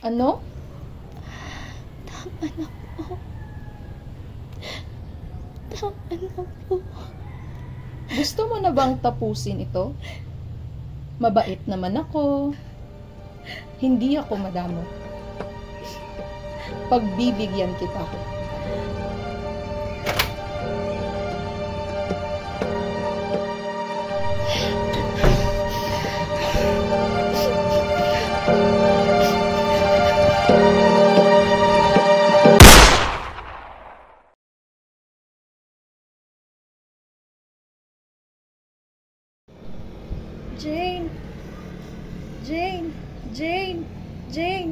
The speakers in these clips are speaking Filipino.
Ano? Tama na po. Tama na po. Gusto mo na bang tapusin ito? Mabait naman ako. Hindi ako madamo. Pagbibigyan kita. Jane! Jane! Jane! Jane!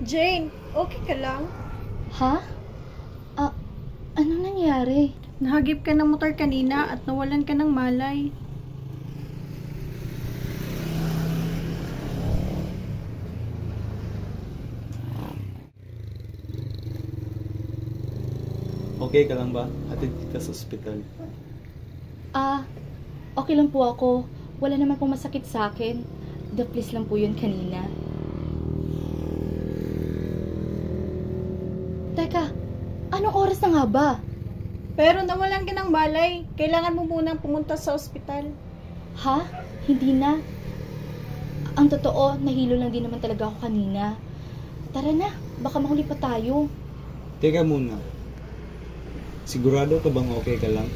Jane! Okay ka lang? Ha? Anong nangyari? Nahagip ka ng motor kanina at nawalan ka ng malay. Okay ka lang ba? Hatid kita sa ospital. Okay lang po ako. Wala naman pong masakit sa akin. Daplis lang po yun kanina. Teka, anong oras na nga ba? Pero nawalan ka ng malay. Kailangan mo munang pumunta sa ospital. Ha? Hindi na. Ang totoo, nahilo lang din naman talaga ako kanina. Tara na, baka mahuli pa tayo. Teka muna. Sigurado ka bang okay ka lang?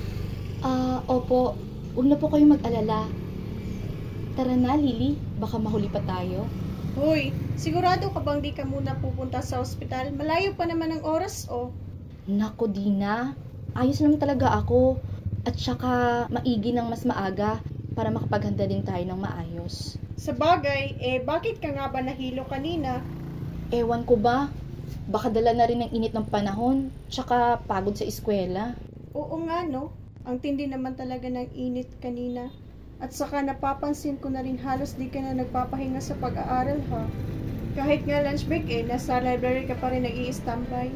Opo. Huwag na po kayong mag-alala. Tara na, Lily. Baka mahuli pa tayo. Hoy, sigurado ka bang di ka muna pupunta sa ospital? Malayo pa naman ang oras, oh. Naku, Dina. Ayos naman talaga ako. At saka maigi ng mas maaga para makapaghanda din tayo ng maayos. Sa bagay, bakit ka nga ba nahilo kanina? Ewan ko ba? Baka dala na rin ng init ng panahon. Tsaka pagod sa eskwela. Oo nga, no? Ang tindi naman talaga ng init kanina. At saka napapansin ko na rin halos di ka na nagpapahinga sa pag-aaral, ha? Kahit nga lunch break, nasa library ka pa rin nag-i-standby.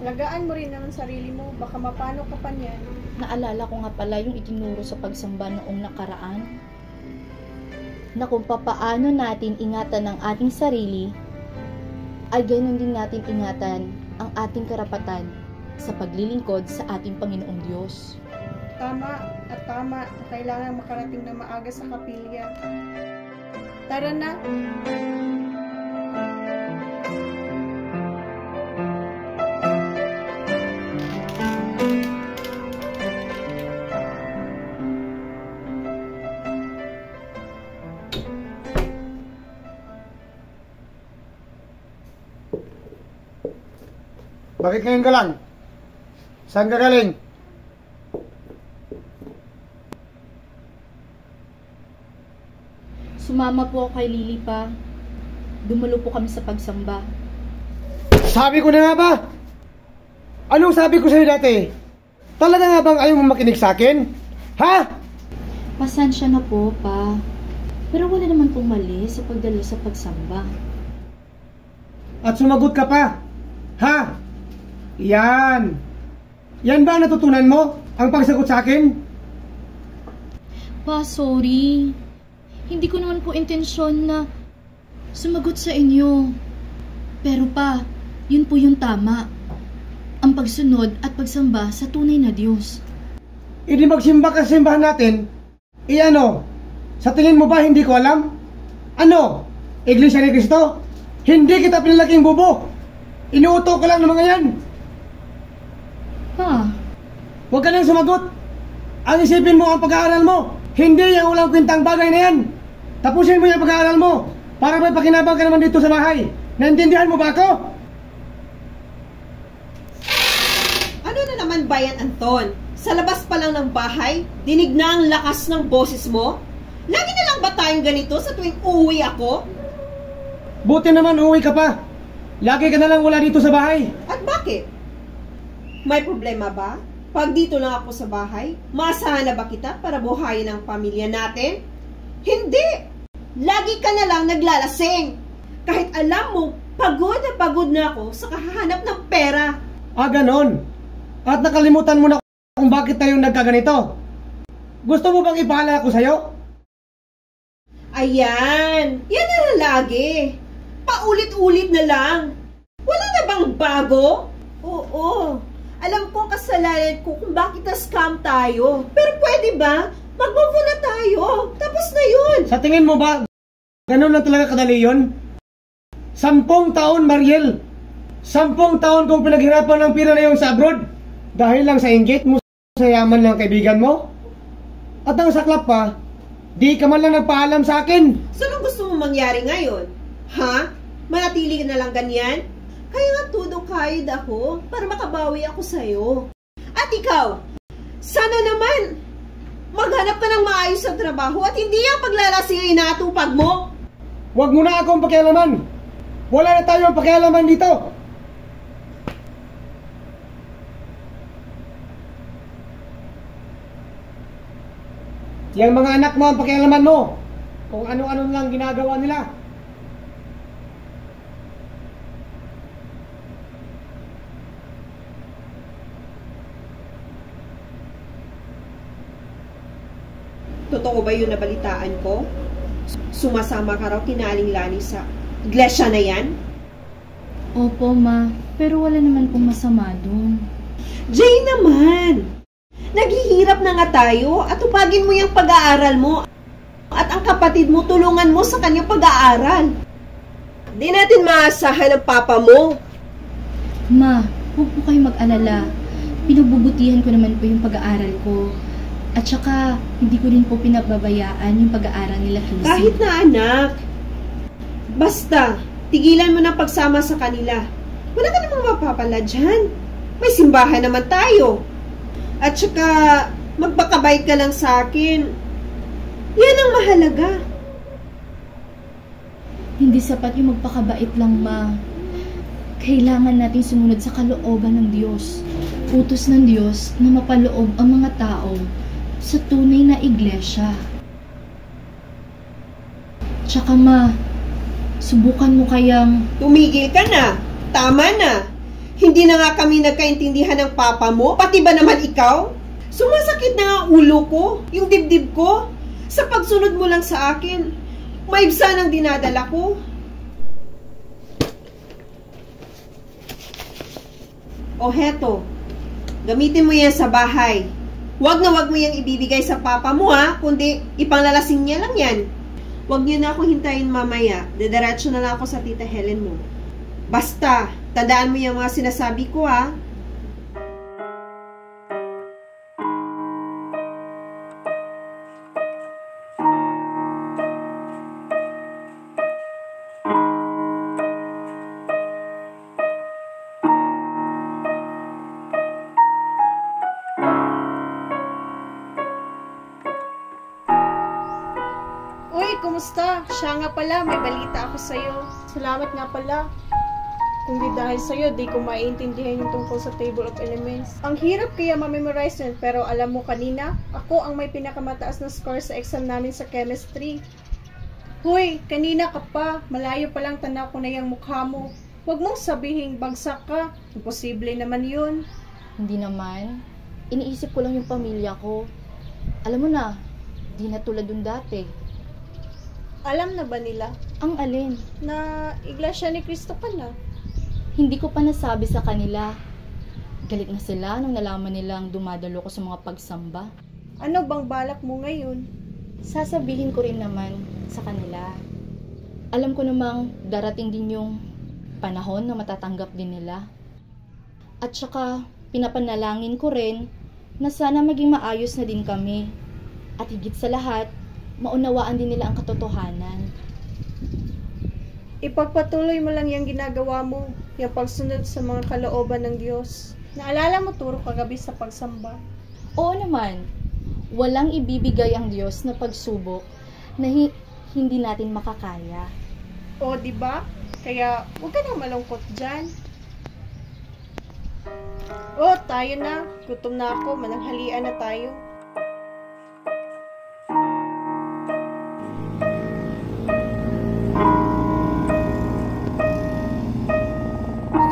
Alagaan mo rin naman sarili mo, baka mapano ka pa niyan. Naalala ko nga pala yung itinuro sa pagsamba noong nakaraan. Na kung papaano natin ingatan ang ating sarili, ay ganoon din natin ingatan ang ating karapatan sa paglilingkod sa ating Panginoong Diyos. Tama at tama na kailangan makarating na maaga sa kapilya. Tara na! Bakit ngayon ka lang? Saan ka galing? Sumama po ako kay Lily pa. Dumalo po kami sa pagsamba. Sabi ko na nga ba? Anong sabi ko sa'yo dati? Talaga nga bang ayaw mo makinig sa akin? Ha? Pasensya na po, pa. Pero wala naman pong mali sa pagdalo sa pagsamba. At sumagot ka pa? Ha? Yan. Yan ba ang natutunan mo? Ang pagsagot sa akin? Pa, sorry. Hindi ko naman po intensyon na sumagot sa inyo. Pero pa, yun po yung tama. Ang pagsunod at pagsamba sa tunay na Diyos. Hindi magsimba ka sa simbahan natin. Ano? Sa tingin mo ba hindi ko alam? Ano? Iglesia ni Cristo? Hindi kita pinalaking bubo. Inuuto ko lang ng mga yan. Pa, Huwag ka nang sumagot. Ang isipin mo ang pag-aaral mo. Hindi yung ulang kwintang bagay na yan. Tapusin mo yung pag-aaral mo para may pakinabang ka naman dito sa bahay. Naintindihan mo ba ako? Ano na naman ba yan, Anton? Sa labas pa lang ng bahay, dinig na ang lakas ng boses mo? Lagi na lang ba tayong ganito sa tuwing uuwi ako? Buti naman uuwi ka pa. Lagi ka na lang wala dito sa bahay. At bakit? May problema ba? Pag dito lang ako sa bahay, maasahan na ba kita para buhayin ang pamilya natin? Hindi! Lagi ka na lang naglalasing. Kahit alam mo, pagod na ako sa kahahanap ng pera. Ganon. At nakalimutan mo na kung bakit tayo nagkaganito. Gusto mo bang ipaalala ko sa'yo? Ayan, yan na lang lagi. Paulit-ulit na lang. Wala na bang bago? Oo, alam ko kasalanan ko kung bakit na-scam tayo. Pero pwede ba? Mag-move on na tayo. Tapos na yun. Sa tingin mo ba, ganun lang talaga kadali yun? 10 taon, Mariel. 10 taon kong pinaghirapan ng pira na yung sa abroad. Dahil lang sa inggit mo sa yaman ng kaibigan mo. At ang saklap pa, di ka man lang nagpaalam sa akin. So, anong gusto mong mangyari ngayon? Ha? Manatili ka na lang ganyan? Kaya nga todo kayod ako para makabawi ako sa'yo. At ikaw, sana naman maghanap ka ng maayos sa trabaho at hindi ang paglalasing ay natupag mo. Huwag mo na akong pakialaman. Wala na tayong pakialaman dito. Yang mga anak mo ang pakialaman mo. Kung ano-ano lang ginagawa nila. Totoo ba yun nabalitaan ko? Sumasama ka raw kinaling Lani sa iglesia na yan? Opo, Ma. Pero wala naman pong masama dun. Jay naman! Naghihirap na nga tayo at tupagin mo yung pag-aaral mo at ang kapatid mo tulungan mo sa kanyang pag-aaral. Di natin maasahan ang papa mo. Ma, huwag po kayo mag-alala. Pinagbubutihan ko naman po yung pag-aaral ko. At saka, hindi ko rin po pinababayaan yung pag-aaral nila Lucy. Kahit na anak. Basta, tigilan mo na pagsama sa kanila. Wala ka namang mapapala dyan. May simbahan naman tayo. At saka, magpakabait ka lang sa akin. Yan ang mahalaga. Hindi sapat yung magpakabait lang, Ma. Kailangan natin sumunod sa kalooban ng Diyos. Utos ng Diyos na mapaloob ang mga tao sa tunay na iglesia. Tsaka, Ma, subukan mo kayang... Tumigil ka na. Tama na. Hindi na nga kami nagkaintindihan ng papa mo, pati ba naman ikaw? Sumasakit na nga ulo ko, yung dibdib ko. Sa pagsunod mo lang sa akin, maibsa ng dinadala ko. O heto, gamitin mo yan sa bahay. Huwag na huwag mo yan ibibigay sa papa mo ha, kundi ipanglalasing niya lang yan. Huwag niyo na ako hintayin mamaya, dediretso na lang ako sa tita Helen mo. Basta, tandaan mo yung mga sinasabi ko, ha? Uy, kumusta? Siya nga pala, may balita ako sa'yo. Salamat nga pala. Kung di dahil sa'yo, di ko maiintindihan yung tungkol sa table of elements. Ang hirap kaya ma-memorize yun, pero alam mo kanina, ako ang may pinakamataas na score sa exam namin sa chemistry. Hoy, kanina ka pa. Malayo palang tanaw ko na yung mukha mo. Huwag mong sabihing bagsak ka. Imposible naman yun. Hindi naman. Iniisip ko lang yung pamilya ko. Alam mo na, di na tulad dun dati. Alam na ba nila Ang alin? na Iglesia ni Cristo ka na? Hindi ko pa nasabi sa kanila. Galit na sila nung nalaman nilang dumadalo ko sa mga pagsamba. Ano bang balak mo ngayon? Sasabihin ko rin naman sa kanila. Alam ko namang darating din yung panahon na matatanggap din nila. At saka, pinapanalangin ko rin na sana maging maayos na din kami. At higit sa lahat, maunawaan din nila ang katotohanan. Ipagpatuloy mo lang yung ginagawa mo, yung pagsunod sa mga kalooban ng Diyos. Naalala mo turo kagabi sa pagsamba? Oo naman, walang ibibigay ang Diyos na pagsubok na hindi natin makakaya. O, di ba? Kaya, huwag ka nang malungkot dyan. O, tayo na. Gutom na ako. Mananghalian na tayo.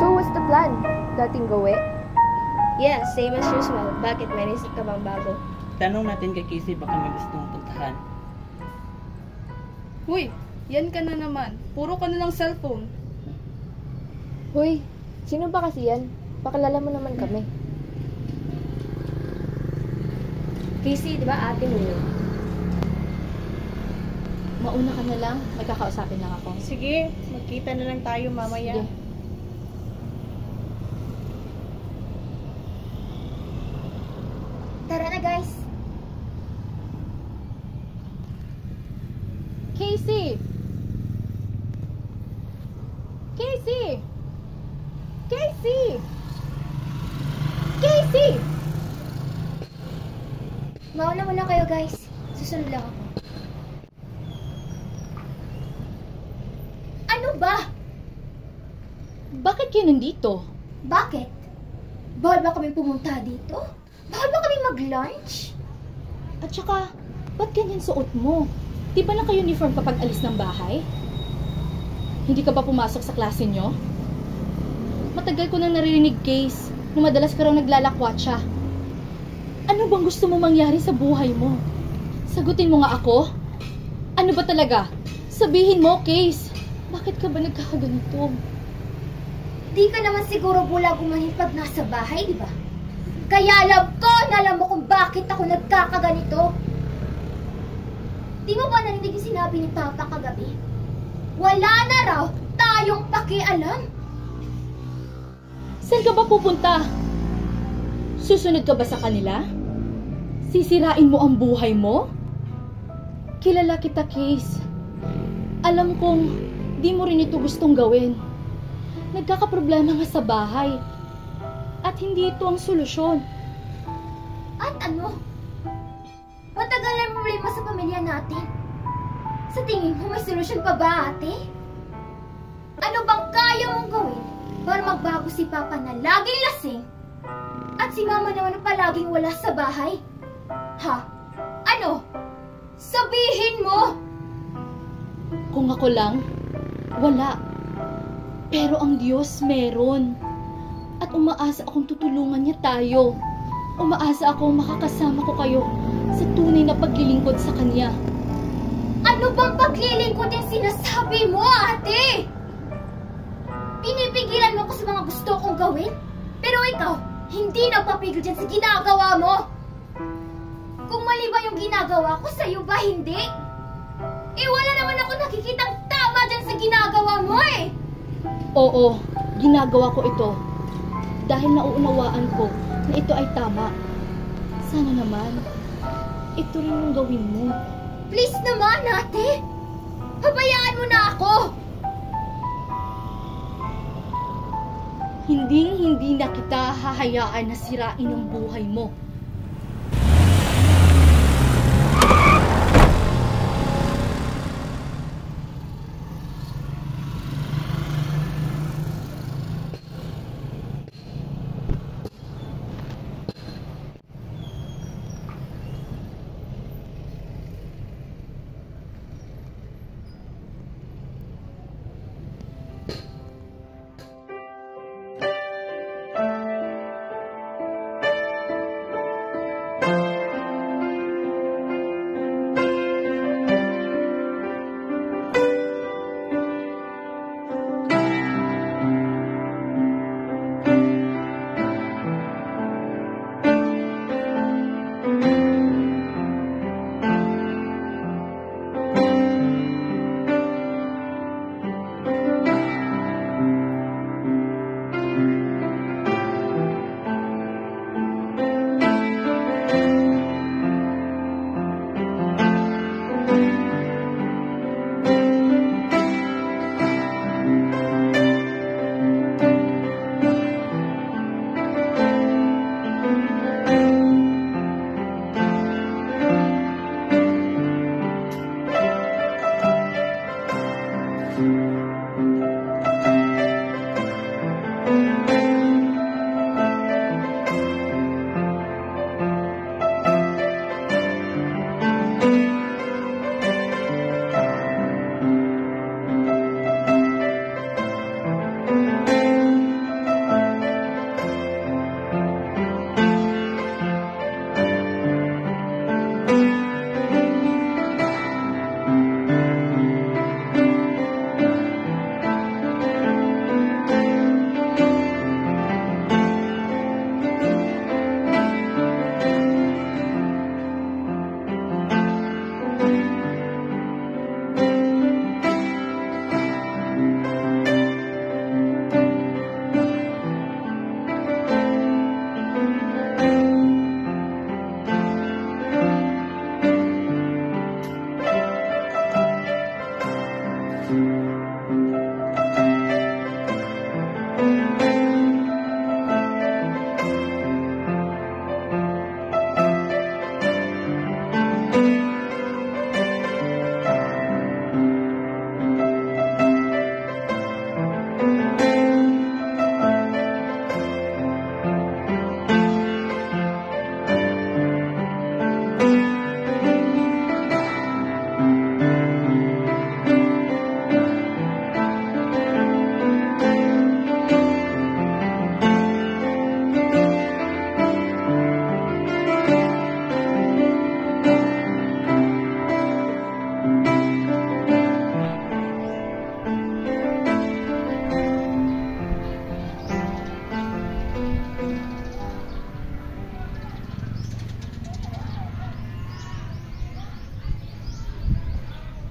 So, what's the plan? Dating gawi? Yeah, same as usual. Bakit? May naisip ka bang bago? Tanong natin kay Casey baka may gustong puntahan. Huy, yan ka na naman. Puro ka na lang cellphone. Hoy, sino ba kasi yan? Pakilala mo naman kami. Casey, di ba ate mo yun? Mauna ka na lang, may kakausapin lang ako. Sige, magkita na lang tayo mamaya. Sige. Tara na guys. Casey! Casey! Casey! Casey! Mauna muna kayo guys. Susunod lang ako. Ano ba? Bakit kayo nandito? Bakit? Bawal ba kami pumunta dito? Bawal ba kami mag-lunch? At saka, ba't ganyan suot mo? Di ba naka-uniform kapag alis ng bahay? Hindi ka ba pumasok sa klase nyo? Matagal ko nang naririnig, Case, na madalas ka raw naglalakwatsa. Ano bang gusto mo mangyari sa buhay mo? Sagutin mo nga ako? Ano ba talaga? Sabihin mo, Case. Bakit ka ba nagkakaganito? Di ka naman siguro bulag umanin pag nasa bahay, di ba? Kaya alam ko na alam mo kung bakit ako nagkakaganito. Di mo ba narinig yung sinabi ni Papa kagabi? Wala na raw tayong pakialam. Saan ka ba pupunta? Susunod ka ba sa kanila? Sisirain mo ang buhay mo? Kilala kita, Case. Alam kong di mo rin ito gustong gawin. Nagkakaproblema nga sa bahay. At hindi ito ang solusyon. At ano? Matagal na problema sa pamilya natin. Sa tingin mo may solusyon pa ba, ate? Ano bang kaya mong gawin para magbago si Papa na laging lasing at si Mama naman na palaging wala sa bahay? Ha? Ano? Sabihin mo! Kung ako lang, wala. Pero ang Diyos meron. At umaasa akong tutulungan niya tayo. Umaasa akong makakasama ko kayo sa tunay na paglilingkod sa Kanya. Ano bang paglilingkod yung sinasabi mo, ate? Pinipigilan mo ko sa mga gusto kong gawin? Pero ikaw, hindi nagpapigil dyan sa ginagawa mo. Kung mali ba yung ginagawa ko, sa'yo ba hindi? Eh wala naman ako nakikitang tama dyan sa ginagawa mo eh. Oo, ginagawa ko ito. Dahil nauunawaan ko na ito ay tama. Sana naman, ito rin yung gawin mo. Please naman, ate. Pabayaan mo na ako. Hindi na kita hahayaan na sirain ang buhay mo.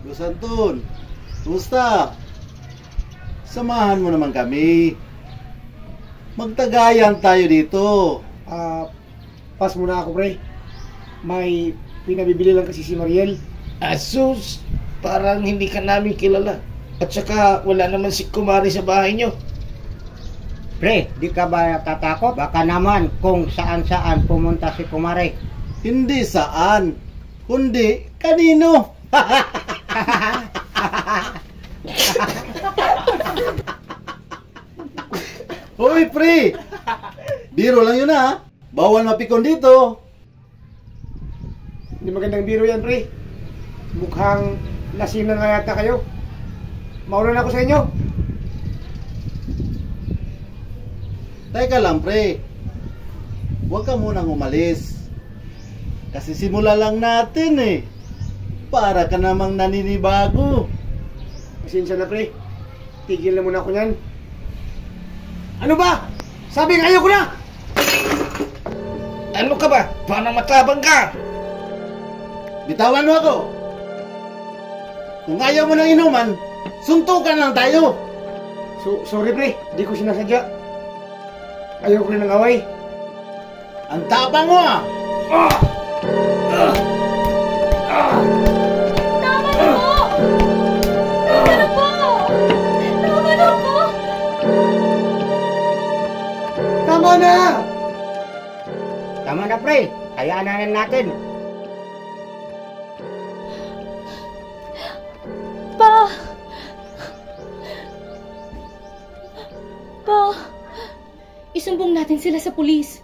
Los Anton, kumusta? Samahan mo naman kami. Magtagayan tayo dito. Pass muna ako, pre. May pinabibili lang kasi si Mariel. Asus, parang hindi ka namin kilala. At saka wala naman si Kumari sa bahay nyo. Pre, di ka ba tatakot? Baka naman kung saan-saan pumunta si Kumari. Hindi saan, kundi kanino. Hoy, pre! Biro lang yun ha. Bawal mapikon dito. Hindi magandang biro yan, pre. Mukhang lasing na nga yata kayo. Mauna na ako sa inyo. Teka lang, pre. Huwag ka munang umalis. Kasi simula lang natin eh. Para ka namang naninibago. Pasensya na, pre. Tigil na muna ako yan. Ano ba? Sabi ng ayaw ko na! Ano ka ba? Paano matabang ka? Bitawan mo ako. Kung ayaw mo ng inuman, suntukan lang tayo. Sorry, pre. Di ko sinasadya. Ayaw ko rin ng away. Ang tapang mo ah! Tama na po! Tama na po! Tama na po! Tama na! Tama na, pre. Hayaan na natin. Pa! Pa! Isumbong natin sila sa pulis.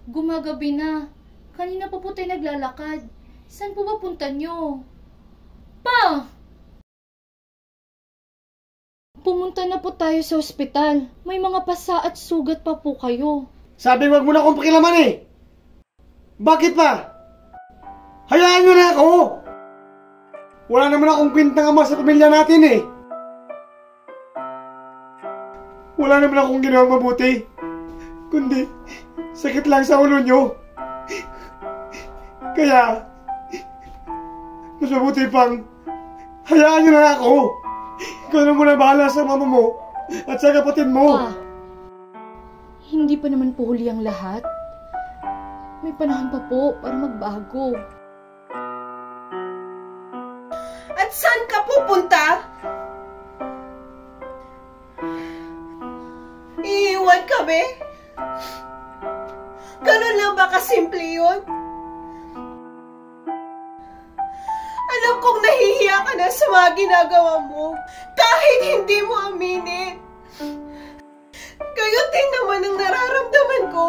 Gumagabi na. Kanina pa po tayo naglalakad. Saan po ba punta nyo? Pa! Pumunta na po tayo sa ospital. May mga pasa at sugat pa po kayo. Sabi wag mo na akong pakilaman eh. Bakit pa? Hayaan nyo na ako. Wala naman akong kwentang ama sa pamilya natin eh. Wala naman akong ginawang mabuti. Kundi, sakit lang sa ulo nyo. Kaya, mas mabuti pang, hayaan nyo na ako. Ikaw na muna bahala sa mama mo at sa kapatid mo. Pa, hindi pa naman po huli ang lahat. May panahon pa po para magbago. At saan ka pupunta? Iiwan kami? Ganun lang ba kasimple yun? Alam kong nahihiya ka na sa mga ginagawa mo, kahit hindi mo aminin. Gayon din naman ang nararamdaman ko.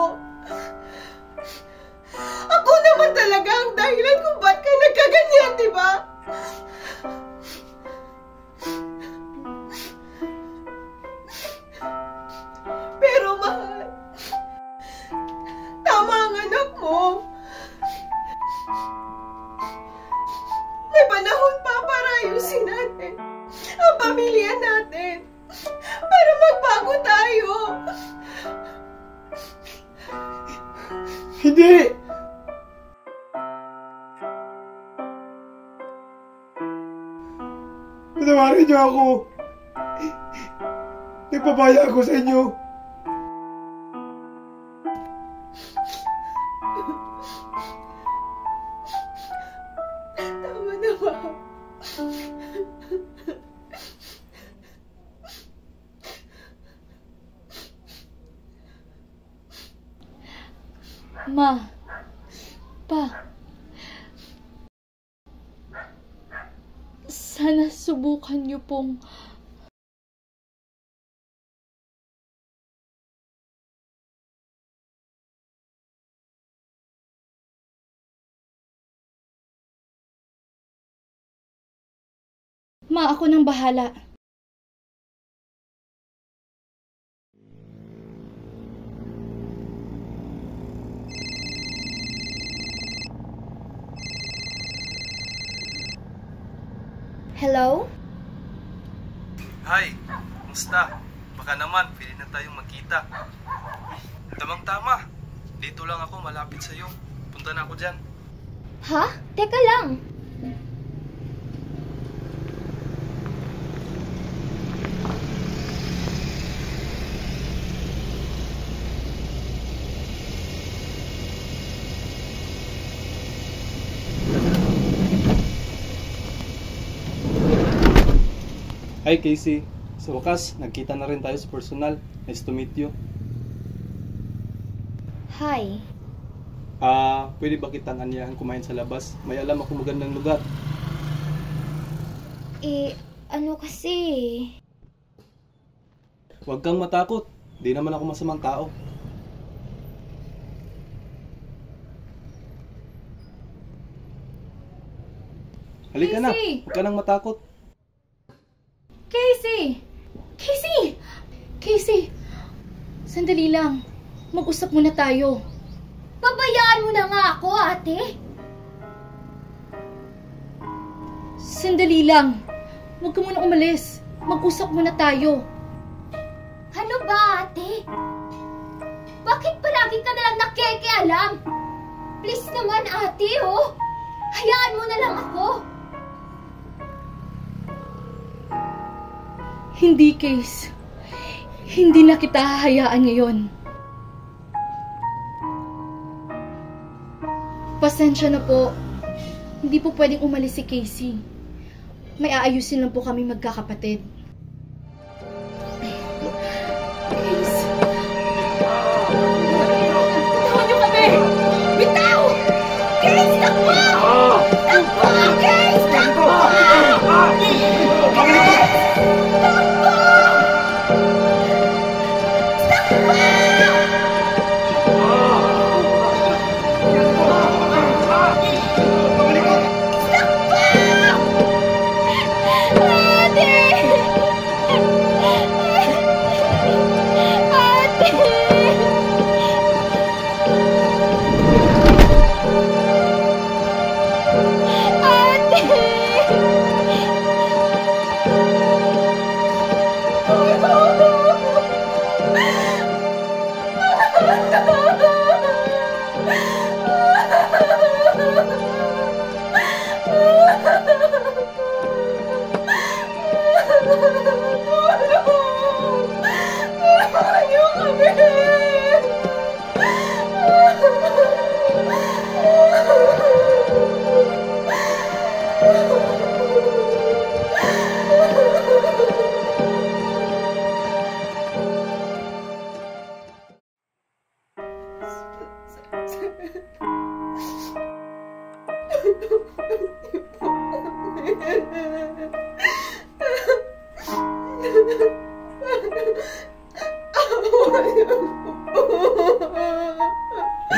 Ako naman talaga ang dahilan kung ba't ka nagkaganyan, di ba? Pero mahal, tama ang anak mo. May panahon pa para ayusin natin ang pamilya natin. Para magbago tayo. Hindi! Patawarin niyo ako. Nagpapaya ako sa inyo. Ma. Pa. Sana subukan niyo pong Ma, ako nang bahala. Hello? Hi, kumusta? Baka naman, pwede na tayong magkita. Tamang-tama. Dito lang ako, malapit sa'yo. Punta na ako dyan. Ha? Teka lang. Hi Casey, sa wakas, nagkita na rin tayo sa personal. Nice to meet you. Hi. Pwede ba kitang anyahan kumain sa labas? May alam ako magandang lugar. Ano kasi? Huwag kang matakot. Di naman ako masamang tao. Halika na, huwag ka nang matakot. Casey! Casey! Casey! Sandali lang. Mag-usap muna tayo. Pabayaan mo na nga ako, ate. Sandali lang. Huwag ka muna umalis. Mag-usap muna tayo. Ano ba, ate? Bakit palagi ka nalang nakikialam? Please naman, ate, oh. Hayaan mo na lang ako. Hindi, Case. Hindi na kita hahayaan ngayon. Pasensya na po. Hindi po pwedeng umalis si Casey. May aayusin lang po kami magkakapatid. Case! Bitawan niyo kami! Bitaw! Case! Takbo! Takbo! Case! Takbo!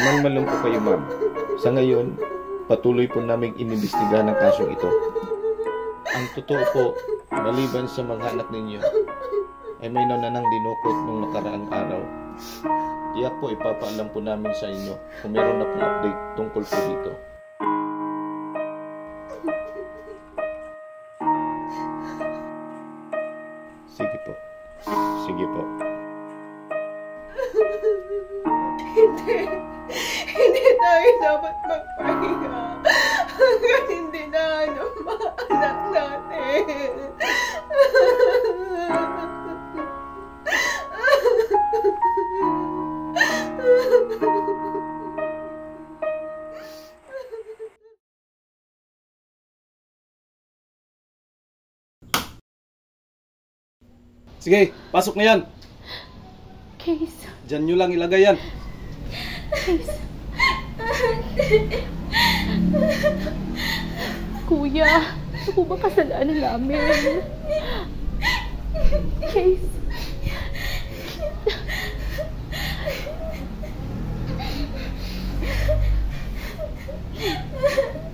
Malmalong po kayo, ma'am. Sa ngayon, patuloy po naming inimbestigahan ang kasong ito. Ang totoo po, maliban sa mga anak ninyo, ay may nananang dinukot nung nakaraang araw. Tiyak po ipapaalam po namin sa inyo kung meron na pong update tungkol po dito. Sige po. Sige po. Hindi tayo dapat magpahinga hanggang hindi na maanak natin. Sige, pasok na yan. Case. Diyan nyo lang ilagay yan. Case. Kuya, ano po ba kasalanan namin? Case.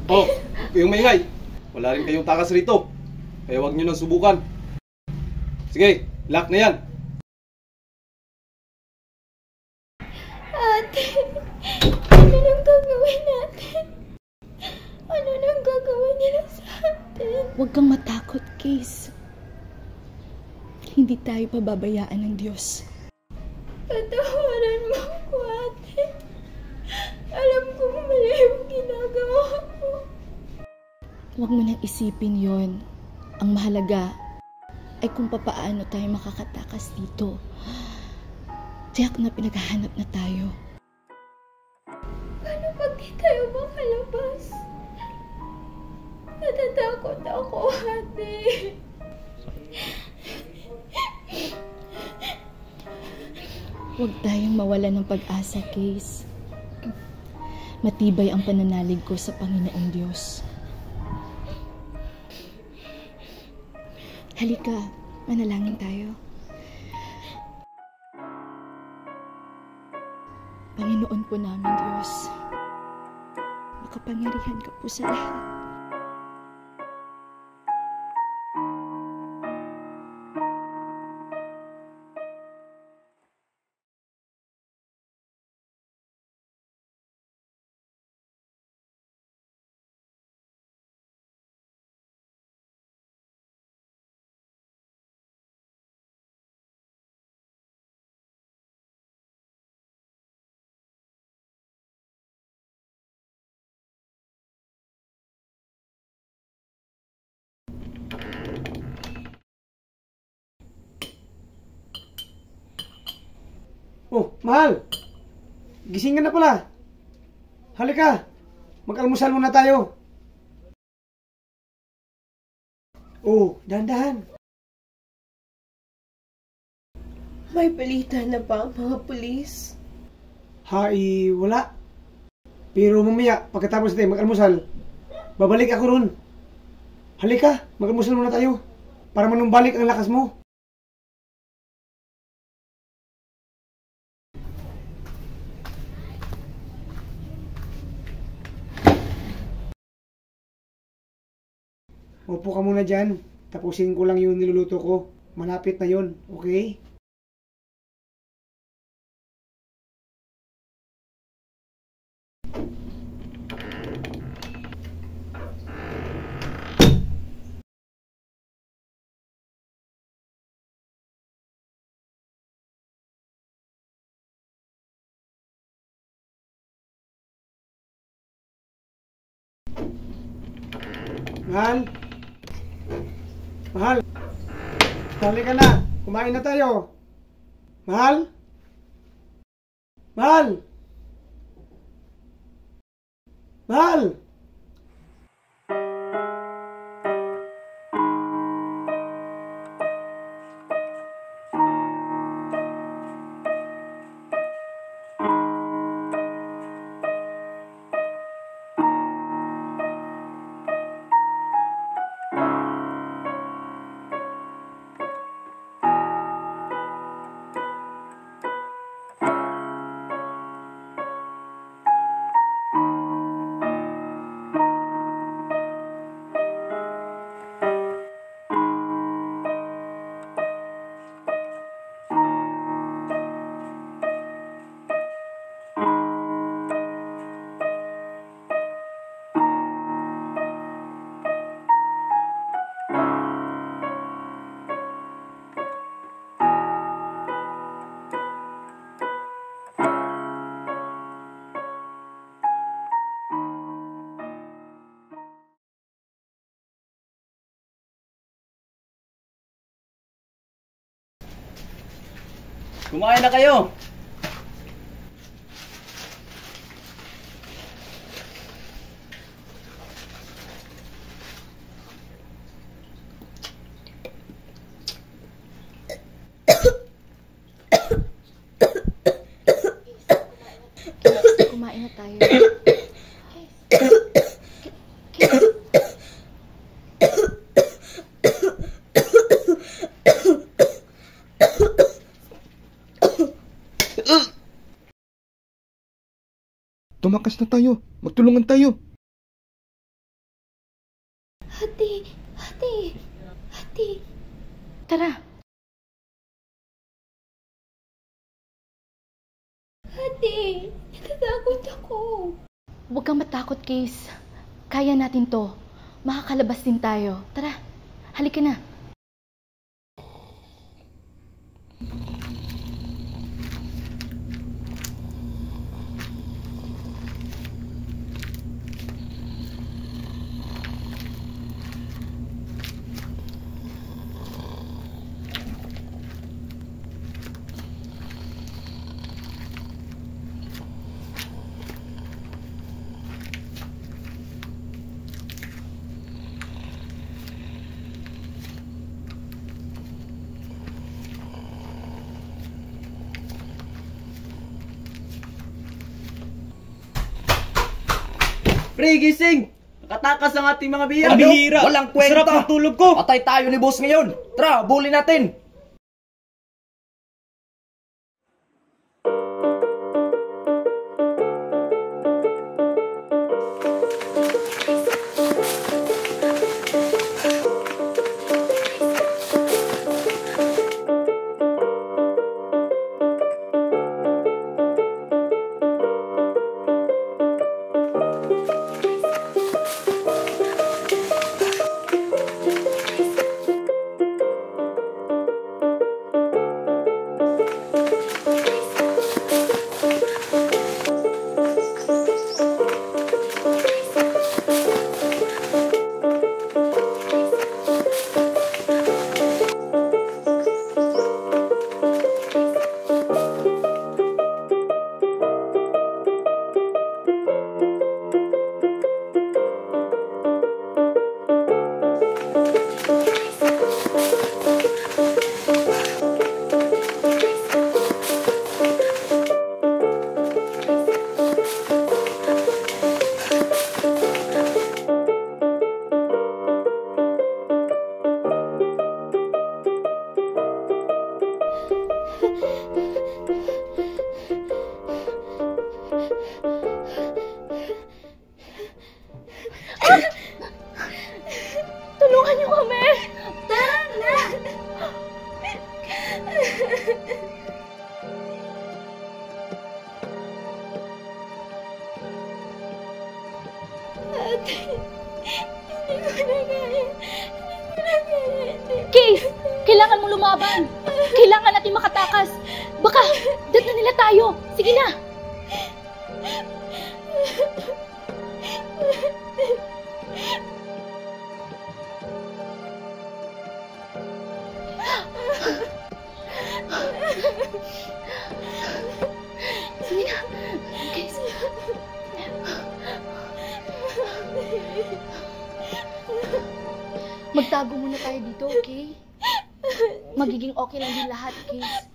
Oh, kayong maingay. Wala rin kayong takas rito. Kaya huwag nyo nang subukan. Sige, lock na yan. Ate, ano nang gagawin natin? Ano nang gagawin nila sa atin? Huwag kang matakot, Case. Hindi tayo pababayaan ng Diyos. Patawaran mo ako, ate. Alam kong mali yung ginagawa ko. Huwag mo nang isipin yon. Ang mahalaga ay kung papaano tayo makakatakas dito. Tiyak na pinaghahanap na tayo. Paano pag di tayo makalabas? Natatakot ako, ate. Huwag tayong mawala ng pag-asa, Case. Matibay ang pananalig ko sa Panginoong Diyos. Halika, manalangin tayo. Panginoon po namin, Diyos, makapangyarihan ka po sa lahat. Oh, mahal! Gising ka na pala. Halika, mag-almusal muna tayo. Oh, dahan-dahan. May palitan na ba ang mga pulis? Wala. Pero mamaya, pagkatapos natin mag-almusal, babalik ako ron. Halika, mag-almusal muna tayo. Para manumbalik ang lakas mo. Upo ka muna dyan. Tapusin ko lang yung niluluto ko. Malapit na yun, okay? Mahal! Mahal! Halika na! Kumain na tayo! Mahal! Mahal! Mahal! Kumain na kayo! Kumain na tayo. tumakas na tayo. Magtulungan tayo. Ate! Tara! Ate! Natatakot ako. Huwag kang matakot, Case. Kaya natin to. Makakalabas din tayo. Tara, halika na. Pre, gising! Nakatakas ang ating mga biyang. Ang bihira! Walang kwenta! Sarap ng tulog ko! Patay tayo ni boss ngayon! Tara, bully natin! Tulungan niyo kami! Tara na! Case! Kailangan mong lumaban! Kailangan natin makatakas! Baka, dat na nila tayo! Sige na! Sige na! Case! Magtago muna tayo dito, okay? Magiging okay lang din lahat, Case.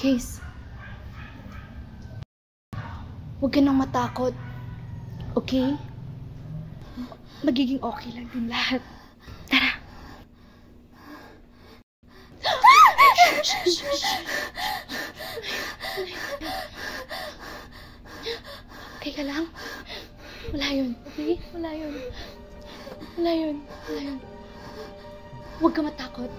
Case, huwag ka nang matakot. Okay? Magiging okay lang din lahat. Tara. Okay ka lang? Wala yun. Okay? Wala yun. Wala yun. Wala yun. Huwag ka matakot.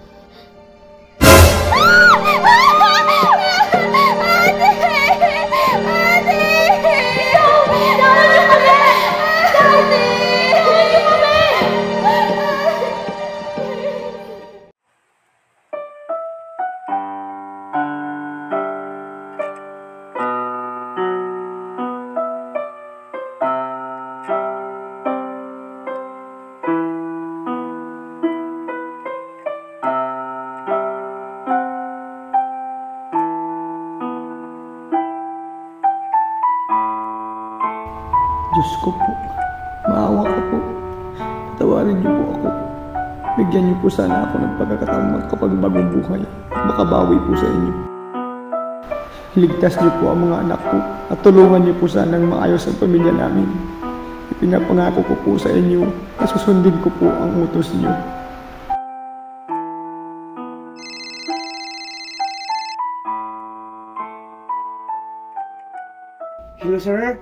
Diyos ko po, maawa ka po. Patawarin niyo po ako. Bigyan niyo po sana ako ng pagkakataong magkapagbagong buhay. Makabawi po sa inyo. Ligtas niyo po ang mga anak ko at tulungan niyo po sanang maayos ang pamilya namin. Ipinapangako ko po sa inyo na susundin ko po ang utos niyo. Hello, sir?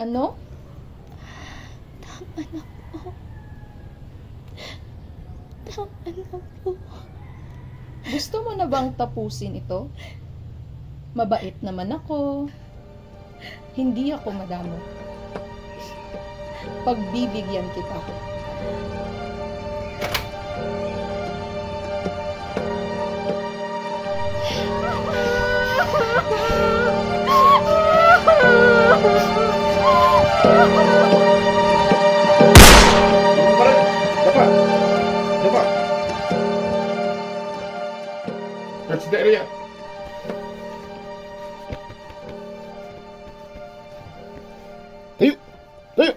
Ano? Tama na po. Tama na po. Gusto mo na bang tapusin ito? Mabait naman ako. Hindi ako madamo. Pagbibigyan kita. Dapat. That's the area. Tayo! Tayo!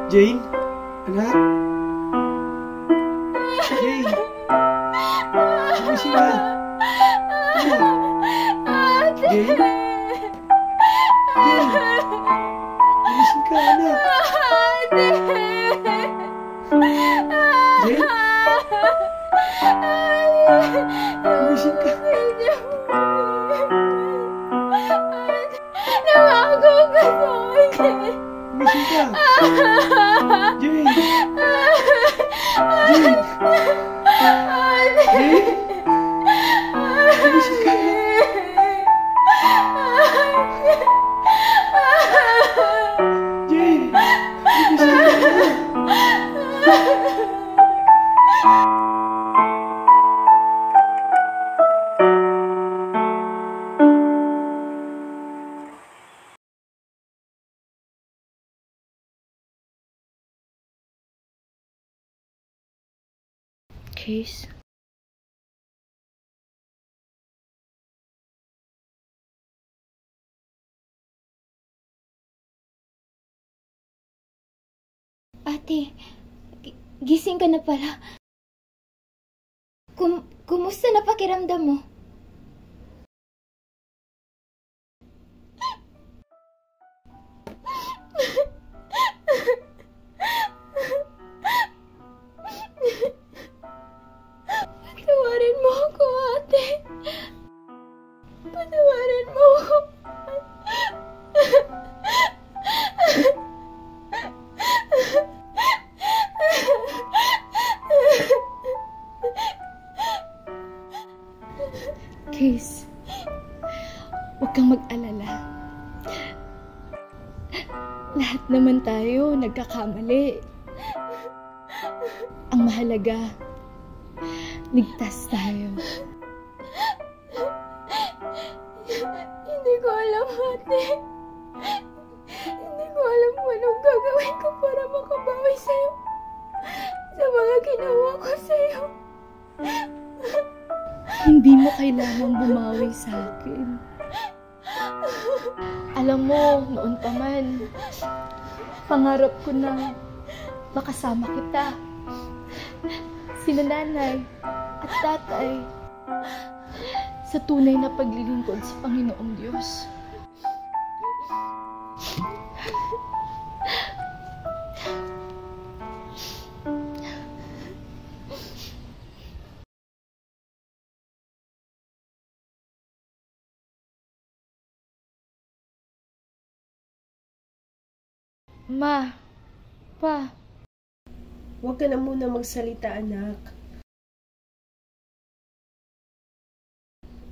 Jane? Anak? Jane? Gumising ka? Jane? Jane? Gumising ka, anak? Jane? Gumising ka? Nangako ka sa akin. Gumising ka? Jane? Jane? Jane? Gumising ka? Jane? Gumising ka? Case? Ate, gising ka na pala. Kumusta na pakiramdam mo? Patawarin mo ako, ate. Patawarin mo ako. Case, huwag kang mag-alala. Lahat naman tayo nagkakamali. Ang mahalaga, ligtas tayo. Hindi ko alam, ate. Hindi ko alam kung anong gagawin ko para makabawi sa'yo. Sa mga ginawa ko sa'yo. Hindi mo kailangang bumawi sa akin. Alam mo, noon pa man, Pangarap ko na makasama kita, sina nanay at tatay, sa tunay na paglilingkod sa Panginoong Diyos. Ma, Pa. Huwag ka na muna magsalita, anak.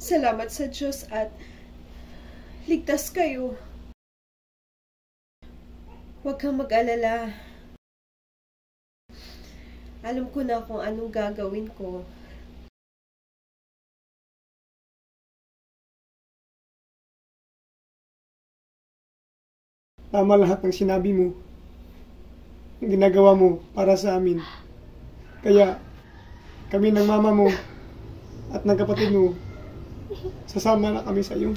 Salamat sa Diyos at ligtas kayo. Huwag kang mag-alala. Alam ko na kung anong gagawin ko. Tama lahat ng sinabi mo. Ang ginagawa mo para sa amin. Kaya, kami ng mama mo at ng kapatid mo, sasama na kami sa iyo.